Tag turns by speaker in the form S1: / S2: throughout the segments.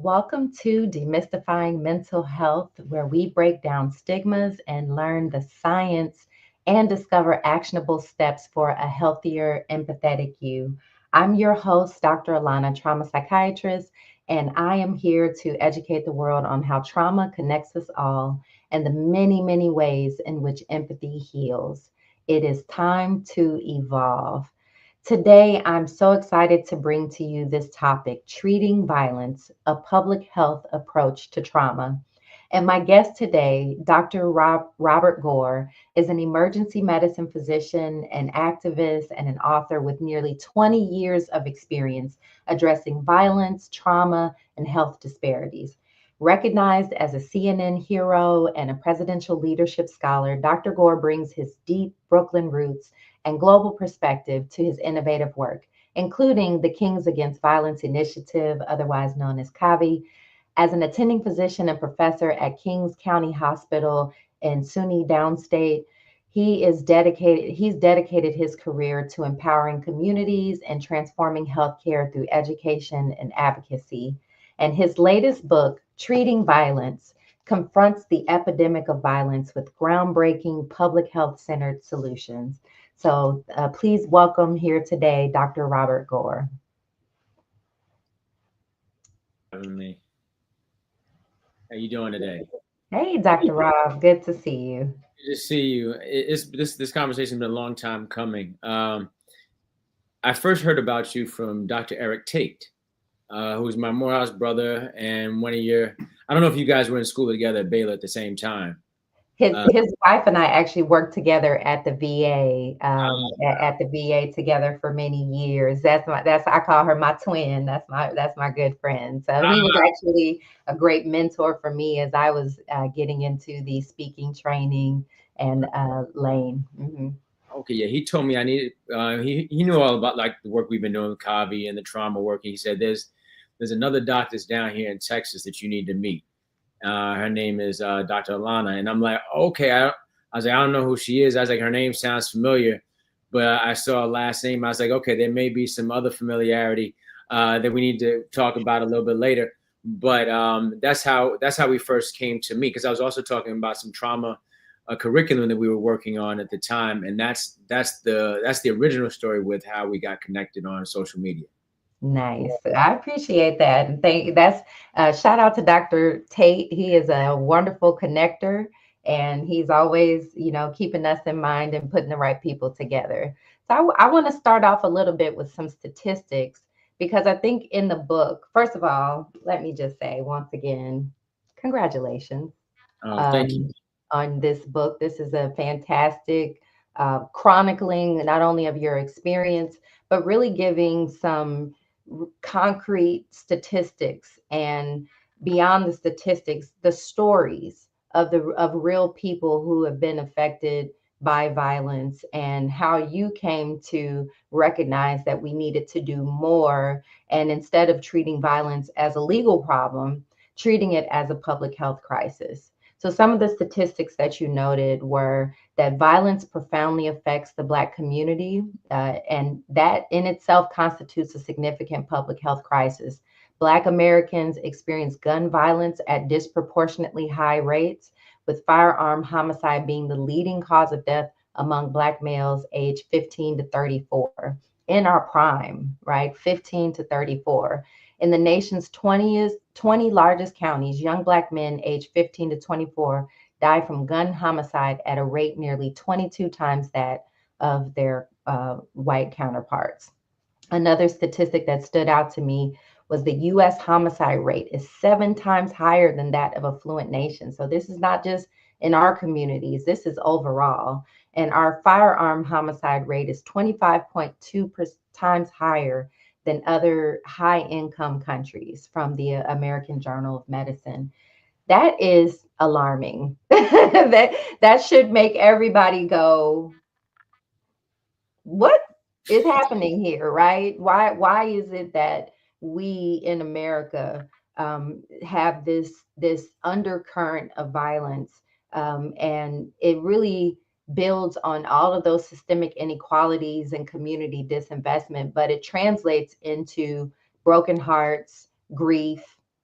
S1: Welcome to Demystifying Mental Health, where we break down stigmas and learn the science and discover actionable steps for a healthier, empathetic you. I'm your host, Dr. Alauna, trauma psychiatrist, and I am here to educate the world on how trauma connects us all and the many, many ways in which empathy heals. It is time to evolve. Today, I'm so excited to bring to you this topic, treating violence, a public health approach to trauma. And my guest today, Dr. Robert Gore, is an emergency medicine physician, an activist, and an author with nearly 20 years of experience addressing violence, trauma, and health disparities. Recognized as a CNN hero and a presidential leadership scholar, Dr. Gore brings his deep Brooklyn roots and global perspective to his innovative work, including the Kings Against Violence Initiative, otherwise known as CAVI. As an attending physician and professor at Kings County Hospital in SUNY Downstate, he's dedicated his career to empowering communities and transforming healthcare through education and advocacy. And his latest book, Treating Violence, confronts the epidemic of violence with groundbreaking public health centered solutions. So please welcome here today, Dr. Robert Gore.
S2: Having me. How you doing today?
S1: Hey, Dr. Rob, good to see you.
S2: Good to see you. It's this conversation's been a long time coming. I first heard about you from Dr. Eric Tate, who's my Morehouse brother and one of your. I don't know if you guys were in school together at Baylor at the same time.
S1: His wife and I actually worked together at the VA, at the VA together for many years. That's I call her my twin. That's my good friend. So he was actually a great mentor for me as I was getting into the speaking training and lane.
S2: Okay, yeah, he told me I needed. He knew all about like the work we've been doing with Kavi and the trauma work. He said there's another doctor's down here in Texas that you need to meet. Her name is Dr. Alauna, and I'm like, okay. I was like, I don't know who she is. I was like, her name sounds familiar, but I saw her last name. I was like, okay, there may be some other familiarity that we need to talk about a little bit later. But that's how we first came to meet, because I was also talking about some trauma curriculum that we were working on at the time, and that's the original story with how we got connected on social media.
S1: Nice. I appreciate that. And shout out to Dr. Tate. He is a wonderful connector and he's always, keeping us in mind and putting the right people together. So I want to start off a little bit with some statistics because I think in the book, first of all, let me just say once again, congratulations
S2: Thank you.
S1: On this book. This is a fantastic chronicling not only of your experience, but really giving some concrete statistics and beyond the statistics, the stories of real people who have been affected by violence and how you came to recognize that we needed to do more and instead of treating violence as a legal problem, treating it as a public health crisis. So some of the statistics that you noted were that violence profoundly affects the Black community, and that in itself constitutes a significant public health crisis. Black Americans experience gun violence at disproportionately high rates, with firearm homicide being the leading cause of death among Black males aged 15 to 34 in our prime, right? 15 to 34. In the nation's 20 largest counties, young Black men aged 15 to 24 die from gun homicide at a rate nearly 22 times that of their white counterparts. Another statistic that stood out to me was the US homicide rate is 7 times higher than that of affluent nations. So this is not just in our communities, this is overall. And our firearm homicide rate is 25.2 times higher than other high income countries from the American Journal of Medicine. That is alarming. that should make everybody go, what is happening here, right? Why is it that we in America have this undercurrent of violence, and it really builds on all of those systemic inequalities and community disinvestment, but it translates into broken hearts, grief,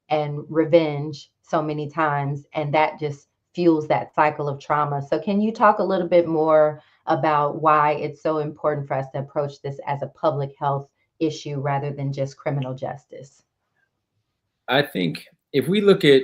S1: and revenge so many times, and that just fuels that cycle of trauma. So can you talk a little bit more about why it's so important for us to approach this as a public health issue rather than just criminal justice?
S2: I think if we look at,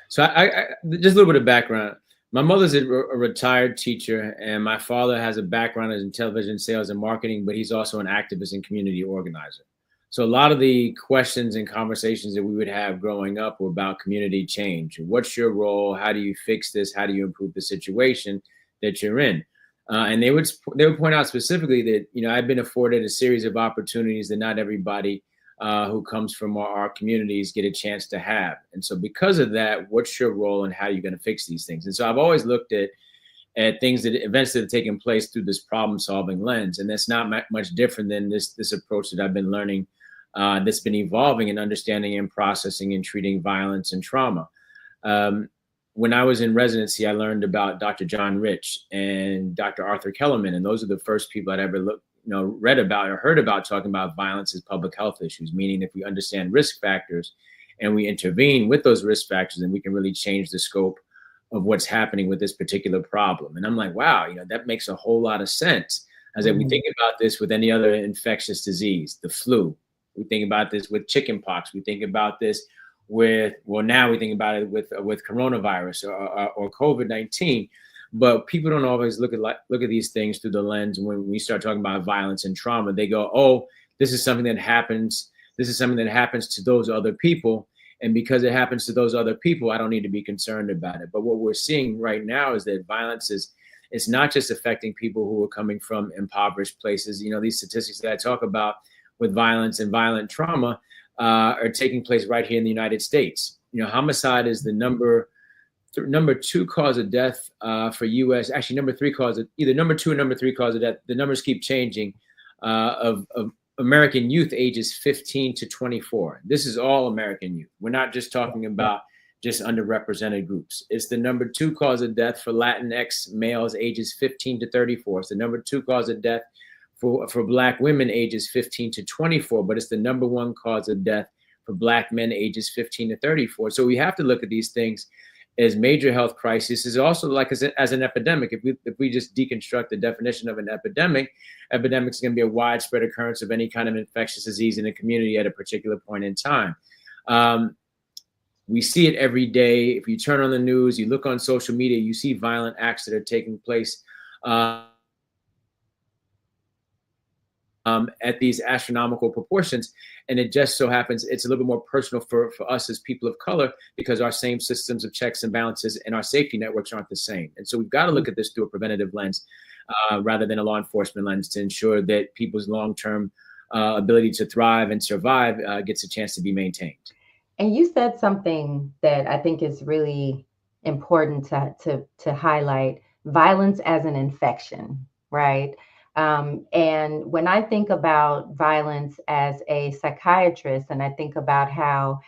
S2: so just a little bit of background. My mother's a retired teacher, and my father has a background in television sales and marketing, but he's also an activist and community organizer. So a lot of the questions and conversations that we would have growing up were about community change. What's your role? How do you fix this? How do you improve the situation that you're in? And they would point out specifically that, I've been afforded a series of opportunities that not everybody who comes from our communities get a chance to have. And so because of that, what's your role and how are you going to fix these things? And so I've always looked at events that have taken place through this problem solving lens. And that's not much different than this approach that I've been learning, that's been evolving in understanding and processing and treating violence and trauma. When I was in residency, I learned about Dr. John Rich and Dr. Arthur Kellerman. And those are the first people I'd ever read about or heard about talking about violence as public health issues, meaning if we understand risk factors and we intervene with those risk factors, then we can really change the scope of what's happening with this particular problem. And I'm like, wow, that makes a whole lot of sense. As if we think about this with any other infectious disease, the flu, we think about this with chickenpox, we think about this now we think about it with coronavirus or COVID-19. But people don't always look at these things through the lens. When we start talking about violence and trauma, they go, oh, this is something that happens. This is something that happens to those other people. And because it happens to those other people, I don't need to be concerned about it. But what we're seeing right now is that violence it's not just affecting people who are coming from impoverished places. These statistics that I talk about with violence and violent trauma are taking place right here in the United States. Homicide is the number 2 cause of death for U.S. Actually, number 3 cause of either number 2 or number 3 cause of death. The numbers keep changing of American youth ages 15 to 24. This is all American youth. We're not just talking about just underrepresented groups. It's the number 2 cause of death for Latinx males ages 15 to 34. It's the number 2 cause of death for Black women ages 15 to 24, but it's the number 1 cause of death for Black men ages 15 to 34. So we have to look at these things as major health crisis. Is also like as an epidemic. If we just deconstruct the definition of an epidemic is going to be a widespread occurrence of any kind of infectious disease in a community at a particular point in time. We see it every day. If you turn on the news, you look on social media, you see violent acts that are taking place at these astronomical proportions. And it just so happens it's a little bit more personal for us as people of color, because our same systems of checks and balances and our safety networks aren't the same. And so we've got to look at this through a preventative lens rather than a law enforcement lens, to ensure that people's long-term ability to thrive and survive gets a chance to be maintained.
S1: And you said something that I think is really important to highlight: violence as an infection, right? And when I think about violence as a psychiatrist, and I think about how,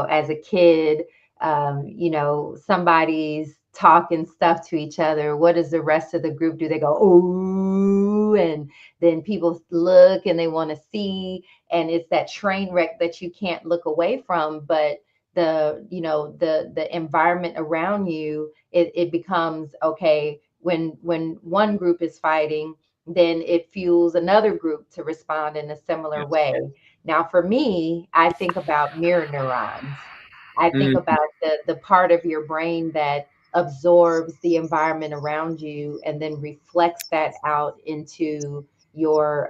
S1: as a kid, somebody's talking stuff to each other, what does the rest of the group do? They go, ooh, and then people look and they want to see, and it's that train wreck that you can't look away from. But the environment around you, it becomes okay. When one group is fighting, then it fuels another group to respond in a similar way. Now, for me, I think about mirror neurons. I think about the part of your brain that absorbs the environment around you and then reflects that out into your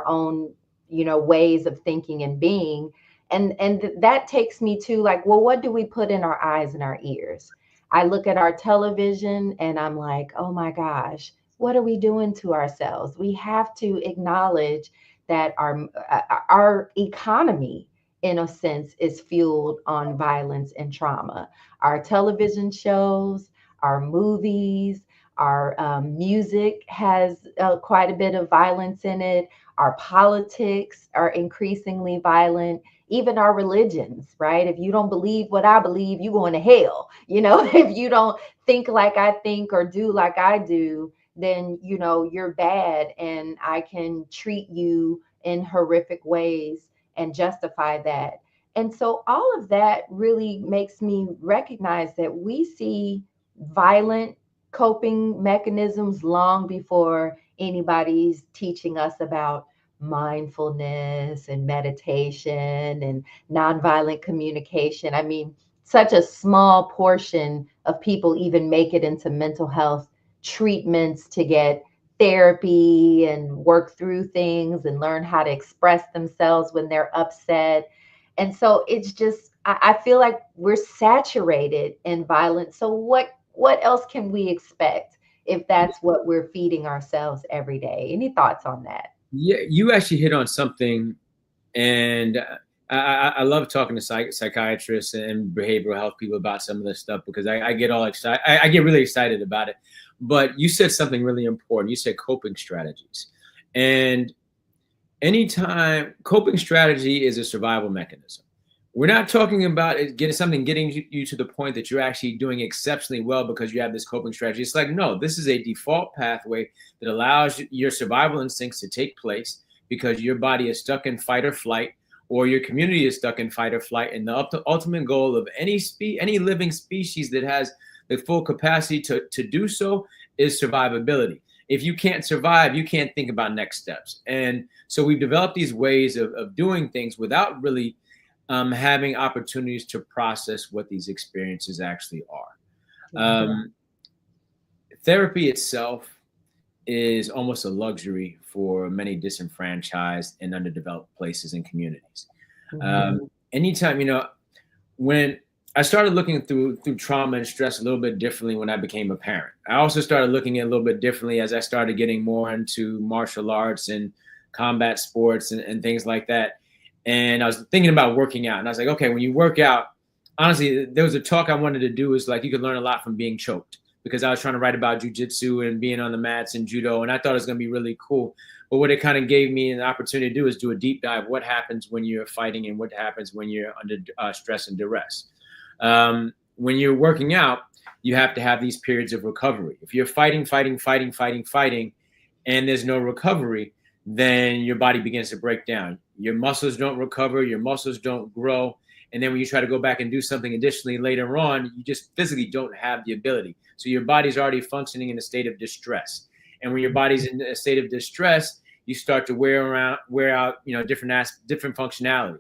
S1: own, ways of thinking and being. And that takes me to, like, well, what do we put in our eyes and our ears? I look at our television and I'm like, oh my gosh, what are we doing to ourselves? We have to acknowledge that our economy, in a sense, is fueled on violence and trauma. Our television shows, our movies, our music has quite a bit of violence in it. Our politics are increasingly violent. Even our religions, right? If you don't believe what I believe, you're going to hell. If you don't think like I think or do like I do, then you're bad, and I can treat you in horrific ways and justify that. And so all of that really makes me recognize that we see violent coping mechanisms long before anybody's teaching us about mindfulness and meditation and nonviolent communication. I mean, such a small portion of people even make it into mental health treatments to get therapy and work through things and learn how to express themselves when they're upset. And so it's just, I feel like we're saturated in violence. So what else can we expect if that's what we're feeding ourselves every day? Any thoughts on that?
S2: Yeah, you actually hit on something, and I love talking to psychiatrists and behavioral health people about some of this stuff because I get all excited. I get really excited about it. But you said something really important. You said coping strategies, and anytime coping strategy is a survival mechanism. We're not talking about it getting you to the point that you're actually doing exceptionally well because you have this coping strategy. It's like, no, this is a default pathway that allows your survival instincts to take place because your body is stuck in fight or flight, or your community is stuck in fight or flight. And the ultimate goal of any living species that has the full capacity to do so is survivability. If you can't survive, you can't think about next steps. And so we've developed these ways of doing things without really having opportunities to process what these experiences actually are. Therapy itself is almost a luxury for many disenfranchised and underdeveloped places and communities. Anytime, when I started looking through trauma and stress a little bit differently when I became a parent. I also started looking at it a little bit differently as I started getting more into martial arts and combat sports and things like that. And I was thinking about working out, and I was like, okay, when you work out, honestly, there was a talk I wanted to do is like you could learn a lot from being choked, because I was trying to write about jujitsu and being on the mats and judo, and I thought it was going to be really cool. But what it kind of gave me an opportunity to do is do a deep dive. What happens when you're fighting and what happens when you're under stress and duress? When you're working out, you have to have these periods of recovery. If you're fighting, and there's no recovery, then your body begins to break down. Your muscles don't recover, your muscles don't grow. And then when you try to go back and do something additionally later on, you just physically don't have the ability. So your body's already functioning in a state of distress. And when your body's in a state of distress, you start to wear out, different functionality.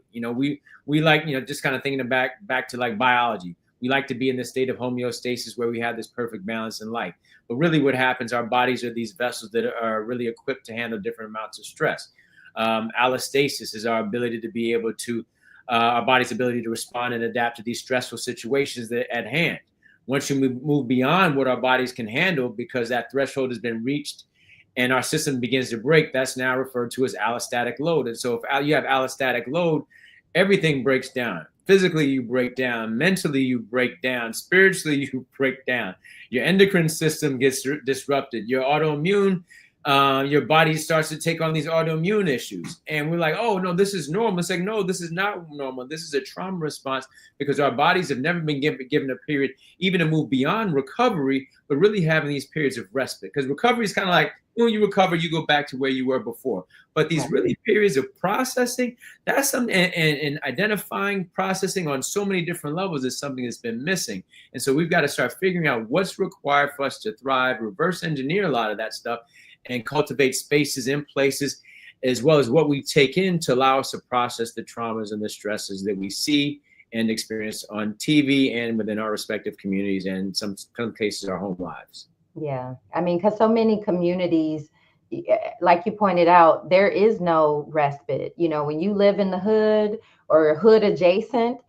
S2: We like, just kind of thinking back to like biology. We like to be in this state of homeostasis where we have this perfect balance in life. But really what happens, our bodies are these vessels that are really equipped to handle different amounts of stress. Allostasis is our ability to be able to, our body's ability to respond and adapt to these stressful situations that at hand. Once you move beyond what our bodies can handle, because that threshold has been reached and our system begins to break, that's now referred to as allostatic load. And so if you have allostatic load, everything breaks down. Physically, you break down. Mentally, you break down. Spiritually, you break down. Your endocrine system gets disrupted. Your autoimmune, your body starts to take on these autoimmune issues. And we're like, oh, no, this is normal. It's like, no, this is not normal. This is a trauma response because our bodies have never been given a period even to move beyond recovery, but really having these periods of respite. Because recovery is kind of like, when you recover, you go back to where you were before. But these really periods of processing, that's something, and identifying, processing on so many different levels is something that's been missing. And so we've got to start figuring out what's required for us to thrive, reverse engineer a lot of that stuff, and cultivate spaces in places, as well as what we take in to allow us to process the traumas and the stresses that we see and experience on TV and within our respective communities and in some cases our home lives.
S1: Yeah. I mean, because so many communities, like you pointed out, there is no respite. When you live in the hood or hood adjacent,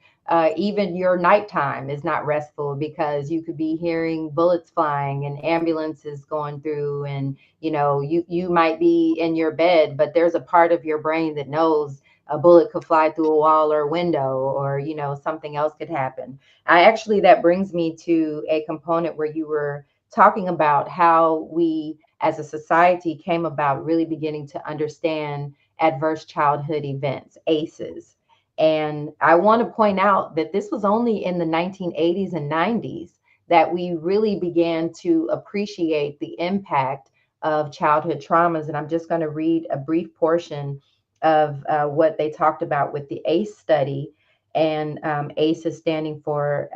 S1: even your nighttime is not restful because you could be hearing bullets flying and ambulances going through, and you might be in your bed, but there's a part of your brain that knows a bullet could fly through a wall or a window, or something else could happen. That brings me to a component where you were talking about how we as a society came about really beginning to understand adverse childhood events, ACEs. And I want to point out that this was only in the 1980s and 90s that we really began to appreciate the impact of childhood traumas. And I'm just going to read a brief portion of what they talked about with the ACE study. and ACE is standing for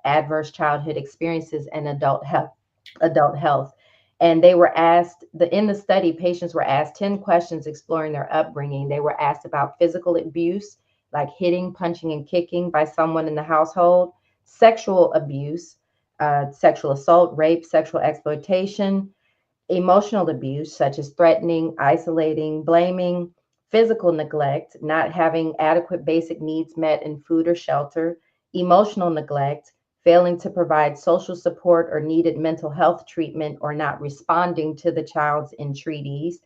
S1: Adverse Childhood Experiences and Adult Health. Adult health. And they were asked, in the study, patients were asked 10 questions exploring their upbringing. They were asked about physical abuse, like hitting, punching, and kicking by someone in the household, sexual abuse, sexual assault, rape, sexual exploitation, emotional abuse, such as threatening, isolating, blaming, physical neglect, not having adequate basic needs met in food or shelter, emotional neglect, failing to provide social support or needed mental health treatment, or not responding to the child's entreaties,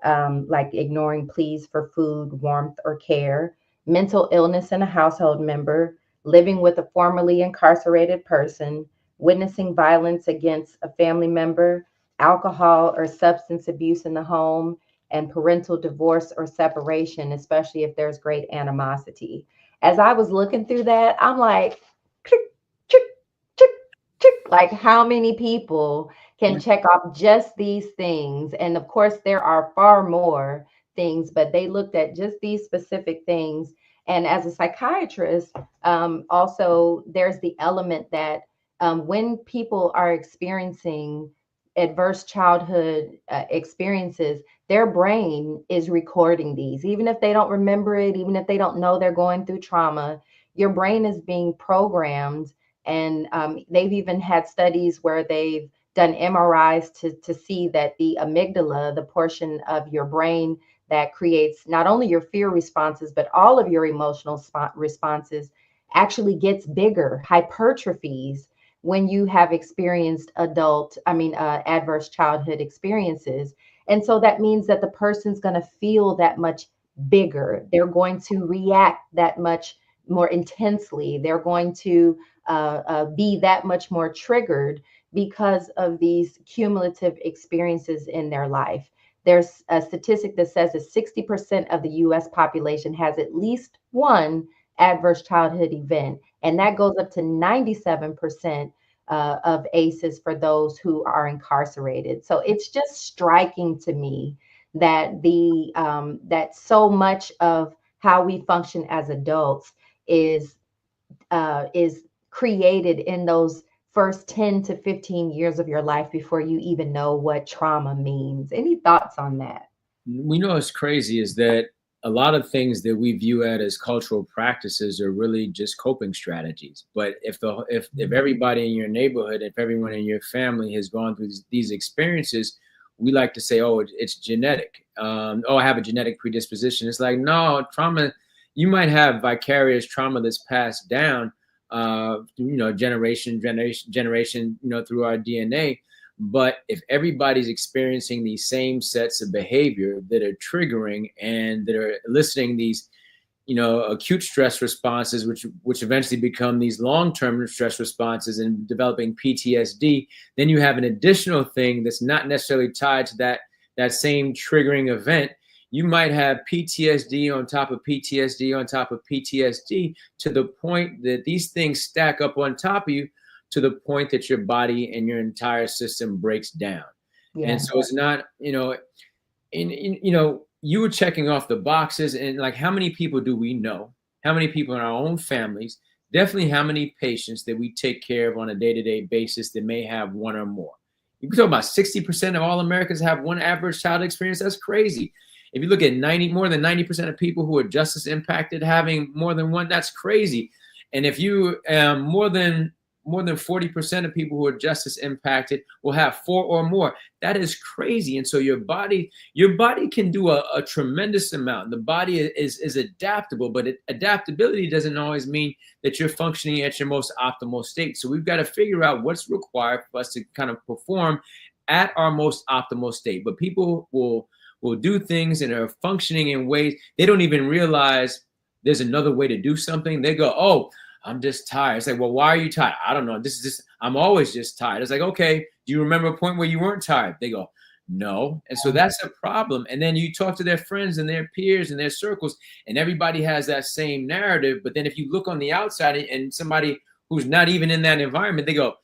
S1: like ignoring pleas for food, warmth, or care, mental illness in a household member, living with a formerly incarcerated person, witnessing violence against a family member, alcohol or substance abuse in the home, and parental divorce or separation, especially if there's great animosity. As I was looking through that, I'm like, click, click, click, click, like how many people can check off just these things? And of course, there are far more things, but they looked at just these specific things. And as a psychiatrist, also there's the element that when people are experiencing adverse childhood experiences, their brain is recording these. Even if they don't remember it, even if they don't know they're going through trauma, your brain is being programmed. And they've even had studies where they've done MRIs to see that the amygdala, the portion of your brain that creates not only your fear responses, but all of your emotional responses, actually gets bigger, hypertrophies when you have experienced adverse childhood experiences. And so that means that the person's going to feel that much bigger. They're going to react that much more intensely. They're going to be that much more triggered because of these cumulative experiences in their life. There's a statistic that says that 60% of the US population has at least one adverse childhood event, and that goes up to 97% of ACEs for those who are incarcerated. So it's just striking to me that that so much of how we function as adults is created in those first 10 to 15 years of your life before you even know what trauma means. Any thoughts on that?
S2: We know what's crazy is that a lot of things that we view as cultural practices are really just coping strategies. But if everybody in your neighborhood, if everyone in your family has gone through these experiences, we like to say, oh, it's genetic. Oh, I have a genetic predisposition. It's like, no, trauma. You might have vicarious trauma that's passed down, generation, through our DNA. But if everybody's experiencing these same sets of behavior that are triggering and that are eliciting these, acute stress responses, which eventually become these long-term stress responses and developing PTSD, then you have an additional thing that's not necessarily tied to that same triggering event. You might have PTSD on top of PTSD on top of PTSD, to the point that these things stack up on top of you, to the point that your body and your entire system breaks down. Yeah. And so it's not, you were checking off the boxes, and like, how many people do we know? How many people in our own families? Definitely how many patients that we take care of on a day-to-day basis that may have one or more? You can talk about 60% of all Americans have one average child experience. That's crazy. If you look at more than 90% of people who are justice impacted having more than one, that's crazy. And if you more than 40% of people who are justice impacted will have 4 or more. That is crazy. And so your body can do a tremendous amount. The body is adaptable, but adaptability doesn't always mean that you're functioning at your most optimal state. So we've got to figure out what's required for us to kind of perform at our most optimal state. But people will do things and are functioning in ways they don't even realize there's another way to do something. They go, oh, I'm just tired. It's like, well, why are you tired? I don't know. This is just, I'm always just tired. It's like, okay, do you remember a point where you weren't tired? They go, no. And so that's a problem. And then you talk to their friends and their peers and their circles, and everybody has that same narrative. But then if you look on the outside and somebody who's not even in that environment, they go,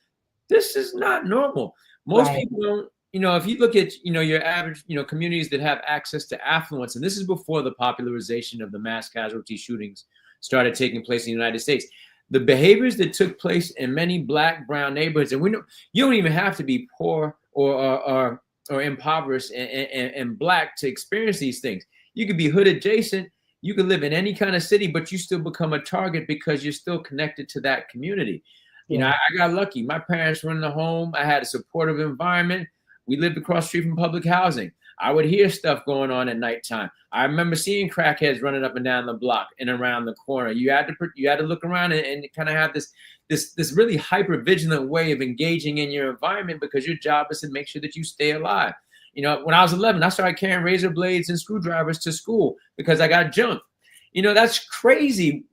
S2: this is not normal. Most people don't, if you look at, your average, communities that have access to affluence, and this is before the popularization of the mass casualty shootings started taking place in the United States. The behaviors that took place in many Black, brown neighborhoods, and we know you don't even have to be poor or impoverished and Black to experience these things. You could be hood adjacent. You could live in any kind of city, but you still become a target because you're still connected to that community. You know, I got lucky. My parents were in the home. I had a supportive environment. We lived across the street from public housing. I would hear stuff going on at nighttime. I remember seeing crackheads running up and down the block and around the corner. You had to look around and kind of have this really hyper vigilant way of engaging in your environment because your job is to make sure that you stay alive. You know, when I was 11, I started carrying razor blades and screwdrivers to school because I got jumped. You know, that's crazy.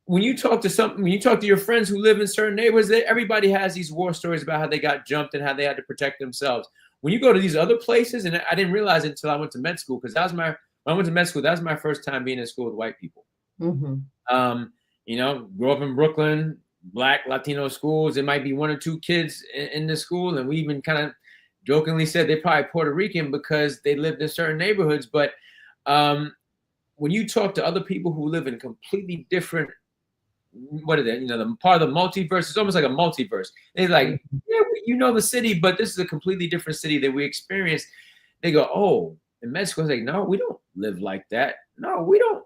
S2: When you talk to your friends who live in certain neighborhoods, everybody has these war stories about how they got jumped and how they had to protect themselves. When you go to these other places, and I didn't realize it until I went to med school, because when I went to med school, that was my first time being in school with white people. You know, grew up in Brooklyn, Black, Latino schools. There might be one or two kids in the school, and we even kind of jokingly said they're probably Puerto Rican because they lived in certain neighborhoods. But when you talk to other people who live in completely different, what are they? You know, the part of the multiverse. It's almost like a multiverse. They're like, yeah, you know the city, but this is a completely different city that we experienced. They go, oh, in med school, it's like, no, we don't live like that. No, we don't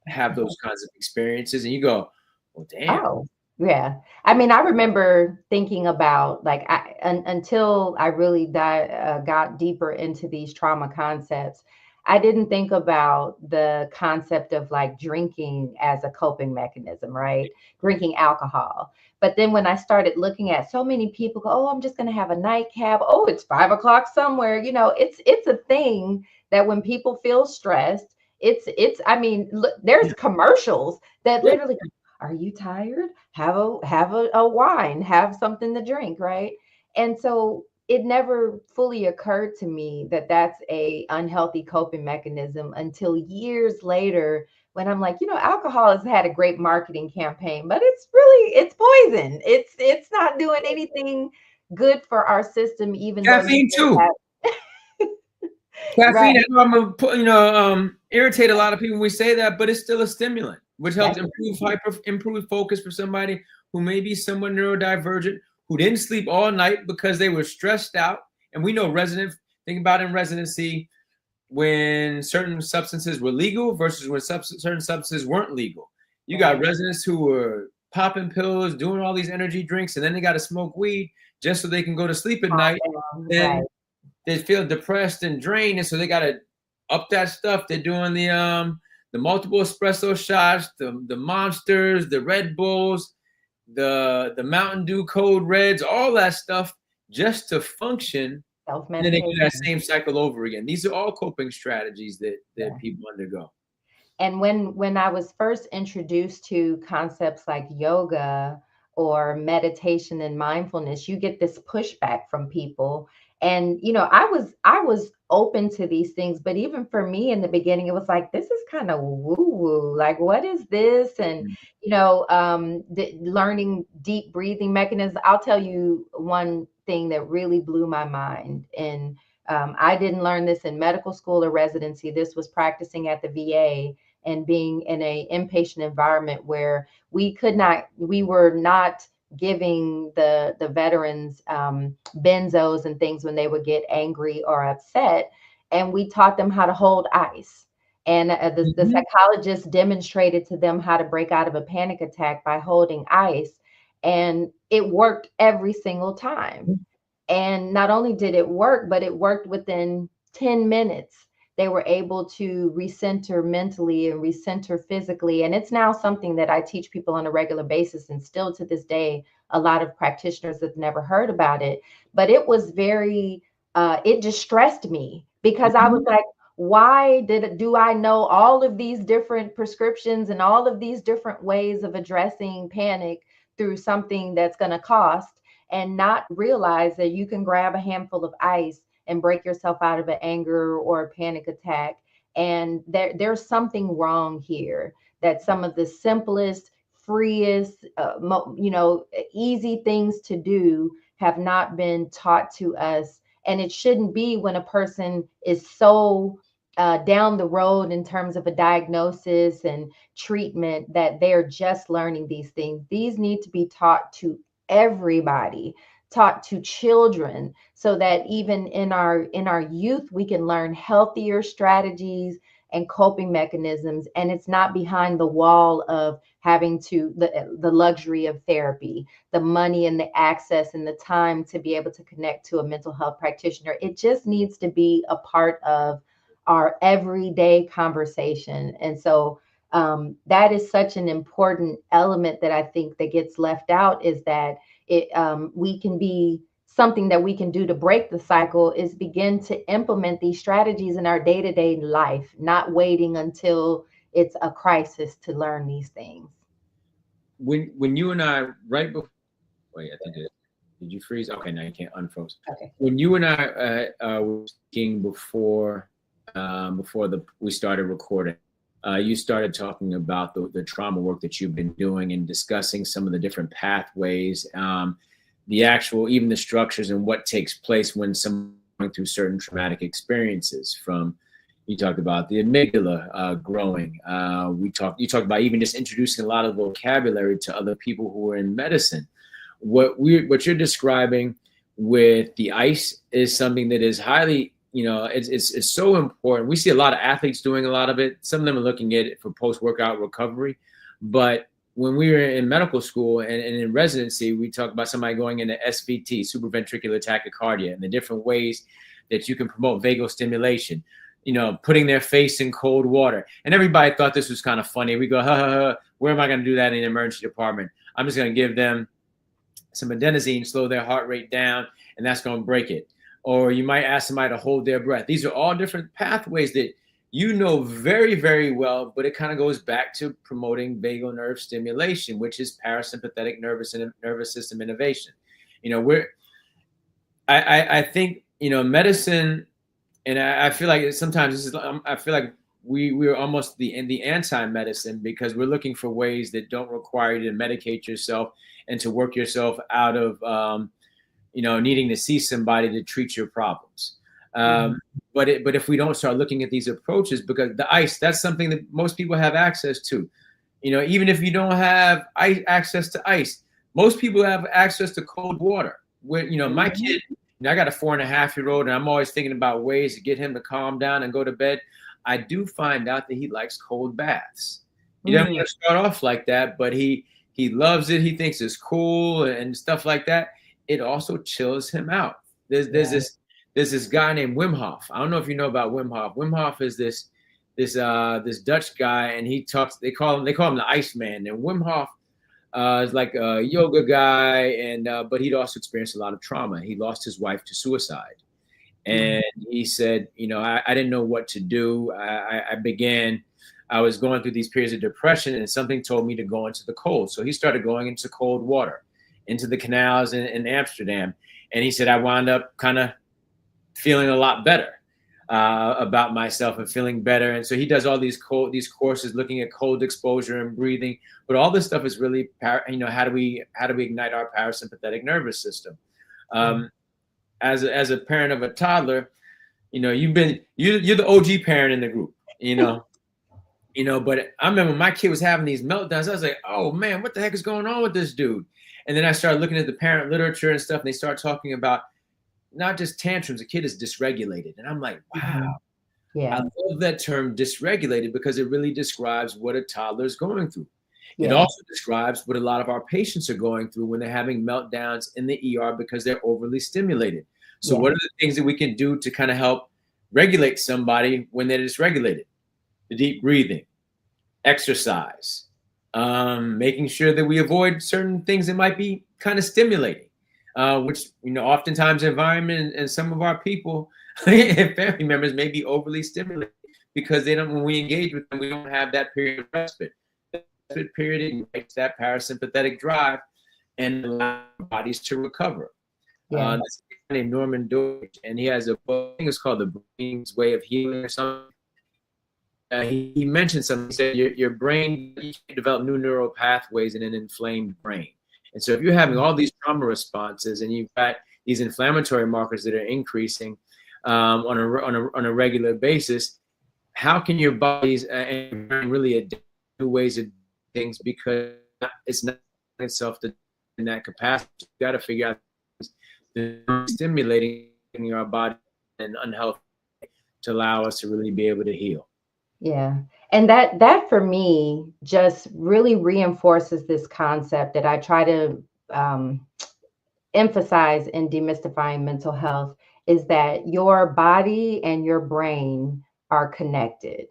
S2: have those kinds of experiences. And you go, well, damn.
S1: Oh, yeah. I mean, I remember thinking about like until I really got deeper into these trauma concepts, I didn't think about the concept of like drinking as a coping mechanism, right? Drinking alcohol. But then when I started looking at so many people go, oh, I'm just going to have a nightcap. Oh, it's 5 o'clock somewhere. You know, it's a thing that when people feel stressed, I mean, look, there's commercials that literally, are you tired? Have a wine, have something to drink, right? And so it never fully occurred to me that that's a unhealthy coping mechanism until years later when I'm like, you know, alcohol has had a great marketing campaign, but it's poison. It's not doing anything good for our system, even though you
S2: Caffeine too.
S1: right.
S2: Caffeine, I'm gonna irritate a lot of people when we say that, but it's still a stimulant, which helps improve focus for somebody who may be somewhat neurodivergent, who didn't sleep all night because they were stressed out. And we know think about in residency, when certain substances were legal versus when certain substances weren't legal. You got residents who were popping pills, doing all these energy drinks, and then they got to smoke weed just so they can go to sleep at night. Then they feel depressed and drained, and so they got to up that stuff. They're doing the multiple espresso shots, the Monsters, the Red Bulls, the Mountain Dew Code Reds, all that stuff just to function. And then they do that same cycle over again. These are all coping strategies that people undergo.
S1: And when I was first introduced to concepts like yoga or meditation and mindfulness, you get this pushback from people. And you know, I was open to these things, but even for me in the beginning, it was like, this is kind of woo-woo. Like, what is this? And you know, learning deep breathing mechanisms. I'll tell you one thing that really blew my mind. And I didn't learn this in medical school or residency. This was practicing at the VA and being in a inpatient environment where we were not giving the veterans benzos and things when they would get angry or upset. And we taught them how to hold ice. And the psychologist demonstrated to them how to break out of a panic attack by holding ice. And it worked every single time. And not only did it work, but it worked within 10 minutes. They were able to recenter mentally and recenter physically. And it's now something that I teach people on a regular basis. And still to this day, a lot of practitioners have never heard about it. But it was it distressed me because I was like, why do I know all of these different prescriptions and all of these different ways of addressing panic through something that's going to cost, and not realize that you can grab a handful of ice and break yourself out of an anger or a panic attack. And there's something wrong here, that some of the simplest, freest, easy things to do have not been taught to us. And it shouldn't be when a person is so down the road in terms of a diagnosis and treatment, that they're just learning these things. These need to be taught to everybody, taught to children, so that even in our youth we can learn healthier strategies and coping mechanisms, and it's not behind the wall of having to the luxury of therapy, the money and the access and the time to be able to connect to a mental health practitioner. It just needs to be a part of our everyday conversation. And so that is such an important element that I think that gets left out, is that we can be something that we can do to break the cycle is begin to implement these strategies in our day-to-day life, not waiting until it's a crisis to learn these things.
S2: When you and I, right before, wait, I think did you freeze? Okay, now you can't unfroze.
S1: Okay.
S2: When you and I were speaking before we started recording, you started talking about the trauma work that you've been doing and discussing some of the different pathways, the actual, even the structures and what takes place when someone going through certain traumatic experiences. You talked about the amygdala growing. You talked about even just introducing a lot of vocabulary to other people who are in medicine. What you're describing with the ice is something that is highly, it's so important. We see a lot of athletes doing a lot of it. Some of them are looking at it for post-workout recovery. But when we were in medical school and in residency, we talked about somebody going into SVT, supraventricular tachycardia, and the different ways that you can promote vagal stimulation, putting their face in cold water. And everybody thought this was kind of funny. We go, ha, ha, ha, where am I going to do that in the emergency department? I'm just going to give them some adenosine, slow their heart rate down, and that's going to break it. Or you might ask somebody to hold their breath. These are all different pathways that very, very well, but it kind of goes back to promoting vagal nerve stimulation, which is parasympathetic nervous system innervation. I think, medicine, and I feel like sometimes I feel like we're almost the anti-medicine, because we're looking for ways that don't require you to medicate yourself and to work yourself out of, needing to see somebody to treat your problems. But if we don't start looking at these approaches, because the ice, that's something that most people have access to. Even if you don't have access to ice, most people have access to cold water. Where, my kid, I got a 4.5-year-old, and I'm always thinking about ways to get him to calm down and go to bed. I do find out that he likes cold baths. He doesn't want to start off like that, but he loves it. He thinks it's cool and stuff like that. It also chills him out. There's this guy named Wim Hof. I don't know if you know about Wim Hof. Wim Hof is this Dutch guy, and he talks. They call him the Iceman. And Wim Hof is like a yoga guy, and but he'd also experienced a lot of trauma. He lost his wife to suicide, and he said, I didn't know what to do. I was going through these periods of depression, and something told me to go into the cold. So he started going into cold water, into the canals in Amsterdam. And he said, I wound up kind of feeling a lot better about myself and feeling better. And so he does all these courses looking at cold exposure and breathing. But all this stuff is really, how do we ignite our parasympathetic nervous system? As a parent of a toddler, you're the OG parent in the group, but I remember my kid was having these meltdowns. I was like, oh man, what the heck is going on with this dude? And then I started looking at the parent literature and stuff, and they start talking about not just tantrums, the kid is dysregulated. And I'm like, wow. Yeah. I love that term dysregulated, because it really describes what a toddler is going through. Yeah. It also describes what a lot of our patients are going through when they're having meltdowns in the ER because they're overly stimulated. So what are the things that we can do to kind of help regulate somebody when they're dysregulated? The deep breathing, exercise, making sure that we avoid certain things that might be kind of stimulating, which, oftentimes environment and some of our people and family members may be overly stimulated because when we engage with them, we don't have that period of respite. That respite period ignites that parasympathetic drive and allows our bodies to recover. Yeah. This guy named Norman Deutsch, and he has a book, I think it's called The Brain's Way of Healing or something. He mentioned something. He said your brain, you can develop new neural pathways in an inflamed brain. And so if you're having all these trauma responses and you've got these inflammatory markers that are increasing on a regular basis, how can your bodies and really adapt new ways of doing things, because it's not itself to in that capacity. You got to figure out the stimulating our body and unhealthy to allow us to really be able to heal.
S1: Yeah. And that for me just really reinforces this concept that I try to emphasize in demystifying mental health, is that your body and your brain are connected.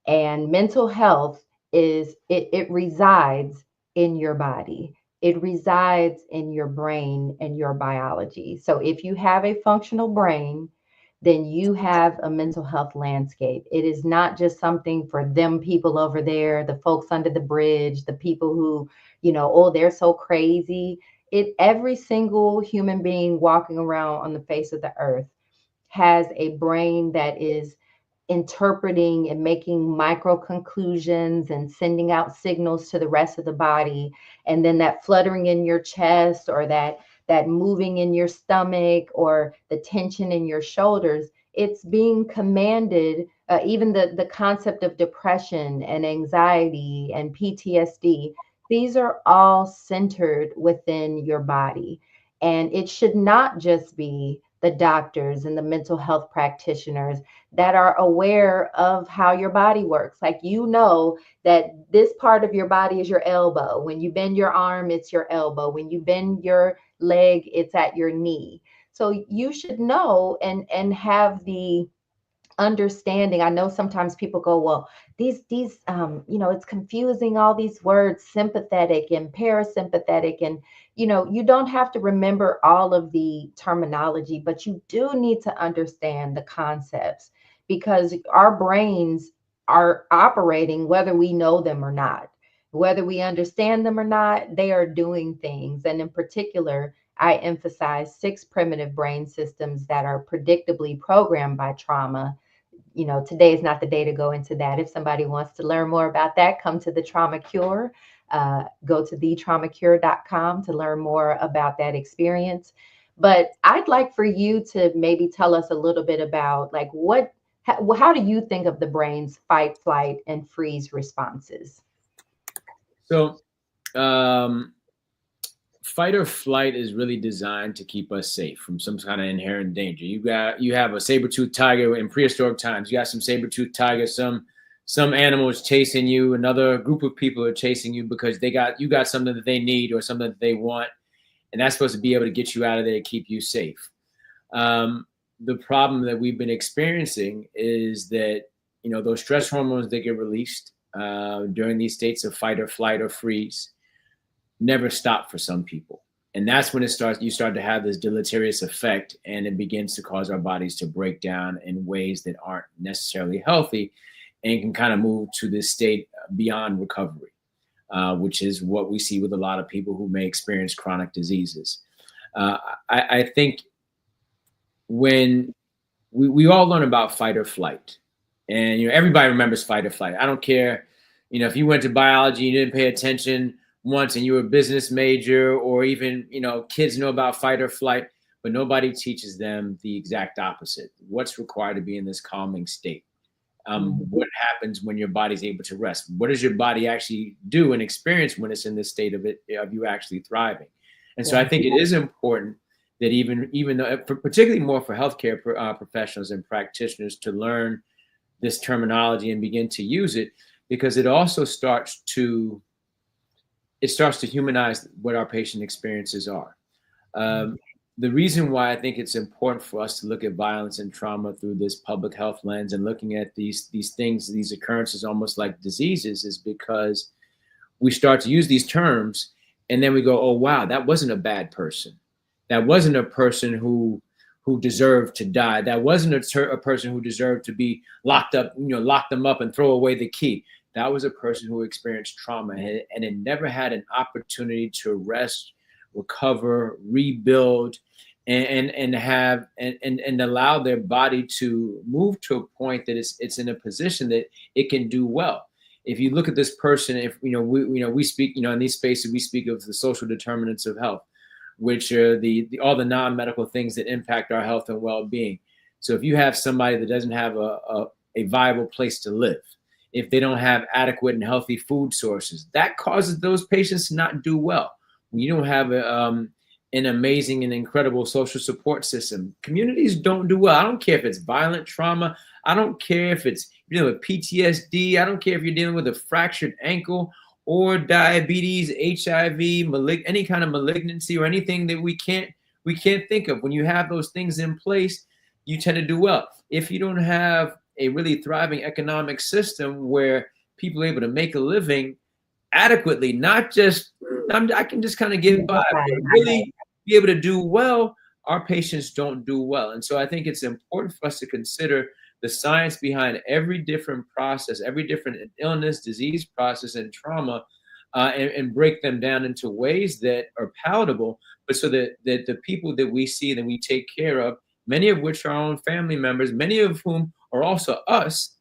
S1: And mental health it resides in your body. It resides in your brain and your biology. So if you have a functional brain, then you have a mental health landscape. It is not just something for them people over there, the folks under the bridge, the people who, oh, they're so crazy. Every single human being walking around on the face of the earth has a brain that is interpreting and making micro conclusions and sending out signals to the rest of the body. And then that fluttering in your chest, or that moving in your stomach, or the tension in your shoulders, it's being commanded. Even the concept of depression and anxiety and PTSD, these are all centered within your body. And it should not just be the doctors and the mental health practitioners that are aware of how your body works. Like, that this part of your body is your elbow. When you bend your arm, it's your elbow. When you bend your leg, it's at your knee. So you should know and have the understanding. I know sometimes people go, well, these it's confusing, all these words, sympathetic and parasympathetic, and you don't have to remember all of the terminology, but you do need to understand the concepts, because our brains are operating whether we know them or not. Whether we understand them or not, they are doing things. And in particular, I emphasize 6 primitive brain systems that are predictably programmed by trauma. Today is not the day to go into that. If somebody wants to learn more about that, come to the Trauma Cure. Go to thetraumacure.com to learn more about that experience. But I'd like for you to maybe tell us a little bit about, like, how do you think of the brain's fight, flight, and freeze responses?
S2: So, fight or flight is really designed to keep us safe from some kind of inherent danger. You have a saber-toothed tiger in prehistoric times. You got some saber-toothed tigers, some animals chasing you. Another group of people are chasing you because you got something that they need or something that they want, and that's supposed to be able to get you out of there and keep you safe. The problem that we've been experiencing is that those stress hormones that get released during these states of fight or flight or freeze never stop for some people. And that's when you start to have this deleterious effect, and it begins to cause our bodies to break down in ways that aren't necessarily healthy and can kind of move to this state beyond recovery, which is what we see with a lot of people who may experience chronic diseases. I think when we all learn about fight or flight, and everybody remembers fight or flight. I don't care, if you went to biology, you didn't pay attention once and you were a business major, or even, kids know about fight or flight, but nobody teaches them the exact opposite. What's required to be in this calming state? What happens when your body's able to rest? What does your body actually do and experience when it's in this state of you actually thriving? And so I think it is important that even though, particularly more for healthcare professionals and practitioners, to learn this terminology and begin to use it, because it also starts to humanize what our patient experiences are. The reason why I think it's important for us to look at violence and trauma through this public health lens and looking at these things, these occurrences almost like diseases, is because we start to use these terms and then we go, oh, wow, that wasn't a bad person. That wasn't a person who deserved to die. That wasn't a person who deserved to be locked up, lock them up and throw away the key. That was a person who experienced trauma and it never had an opportunity to rest, recover, rebuild, and allow their body to move to a point that it's in a position that it can do well. If you look at this person, if we speak, in these spaces we speak of the social determinants of health, which are all the non-medical things that impact our health and well-being. So if you have somebody that doesn't have a viable place to live, if they don't have adequate and healthy food sources, that causes those patients to not do well. When you don't have an amazing and incredible social support system, communities don't do well. I don't care if it's violent trauma. I don't care if it's dealing with PTSD. I don't care if you're dealing with a fractured ankle or diabetes, HIV, any kind of malignancy, or anything that we can't think of. When you have those things in place, you tend to do well. If you don't have a really thriving economic system where people are able to make a living adequately, not just I can just kind of get by, but really be able to do well, our patients don't do well. And so I think it's important for us to consider the science behind every different process, every different illness, disease process, and trauma, and break them down into ways that are palatable, but so that the people that we see, that we take care of, many of which are our own family members, many of whom are also us.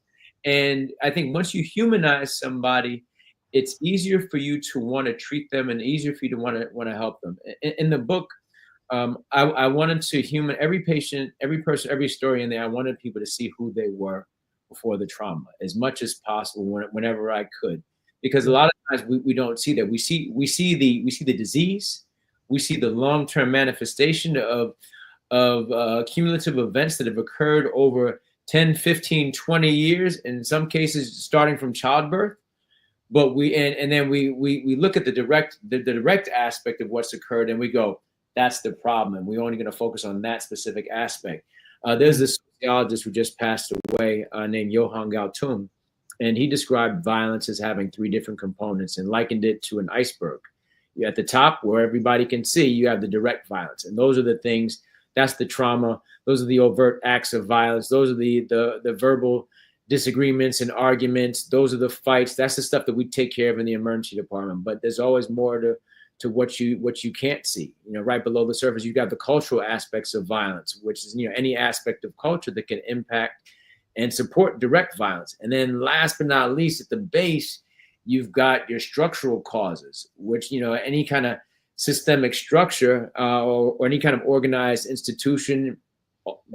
S2: And I think once you humanize somebody, it's easier for you to want to treat them and easier for you to want to help them. In the book, I wanted to human every patient, every person, every story in there. I wanted people to see who they were before the trauma as much as possible whenever I could, because a lot of times we don't see that. We see the disease, we see the long-term manifestation of cumulative events that have occurred over 10, 15, 20 years, in some cases starting from childbirth. But then we look at the direct aspect of what's occurred, and we go, that's the problem, and we're only going to focus on that specific aspect. There's this sociologist who just passed away named Johann Galtung, and he described violence as having 3 different components and likened it to an iceberg. You're at the top, where everybody can see, you have the direct violence, and those are the things. That's the trauma. Those are the overt acts of violence. Those are the verbal disagreements and arguments. Those are the fights. That's the stuff that we take care of in the emergency department. But there's always more to what you can't see. Right below the surface, you've got the cultural aspects of violence, which is any aspect of culture that can impact and support direct violence. And then last but not least, at the base, you've got your structural causes, which any kind of systemic structure or any kind of organized institution,